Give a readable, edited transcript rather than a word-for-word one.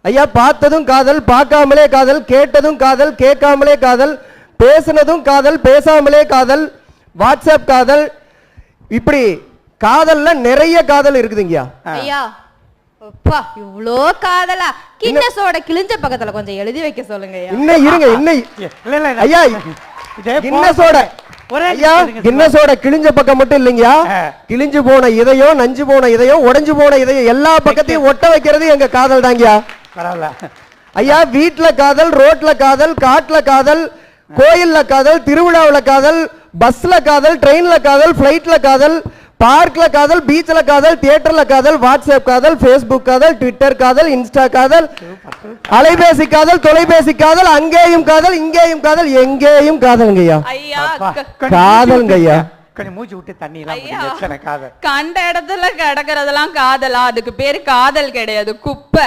ஐயா பார்த்ததும் காதல், பார்க்காமலே காதல், கேட்டதும் காதல், கேட்காமலே காதல், பேசுனதும் காதல், பேசாமலே காதல், வாட்ஸ்அப் காதல், இப்படி காதல்ல நிறைய காதல் இருக்குதுங்கய்யா. ஐயா அப்பா இவ்ளோ காதலா? கின்னஸோட கிழிஞ்ச பக்கத்துல கொஞ்சம் எழுதி வைக்க சொல்லுங்க ஐயா. இன்னும் இருங்க, இன்னும் ஐயா கின்னஸோட ஐயா கின்னஸோட கிழிஞ்ச பக்கம் மட்டும் இல்லைங்கயா, கிழிஞ்சு போன இதயம், நஞ்சு போன இதயம், உடைஞ்சு போன இதயம் எல்லா பக்கத்தையும் ஒட்ட வைக்கிறது எங்க காதல் தாங்கயா. ஐயா வீட்டுல காதல், ரோட்ல காதல், காட்டுல காதல், கோயில்ல காதல், திருவிழாவுல காதல், பஸ்ல காதல், ட்ரெயின்ல காதல், பிளைட்ல காதல், பார்க்ல காதல், பீச்ல காதல், தியேட்டர்ல காதல், வாட்ஸ்அப் காதல், ஃபேஸ்புக் காதல், ட்விட்டர் காதல், இன்ஸ்டா காதல், அலைபேசி காதல், தொலைபேசி காதல், அங்கேயும் காதல், இங்கேயும் காதல், எங்கேயும் காதல்ங்கய்யா. காதல்ங்கய்யா. கொஞ்சம் மூச்சு விட்டு தண்ணி எல்லாம் காதல். கண்ட இடத்துல கிடக்கிறதெல்லாம் காதலா? அதுக்கு பேரு காதல் கிடையாது, குப்பை.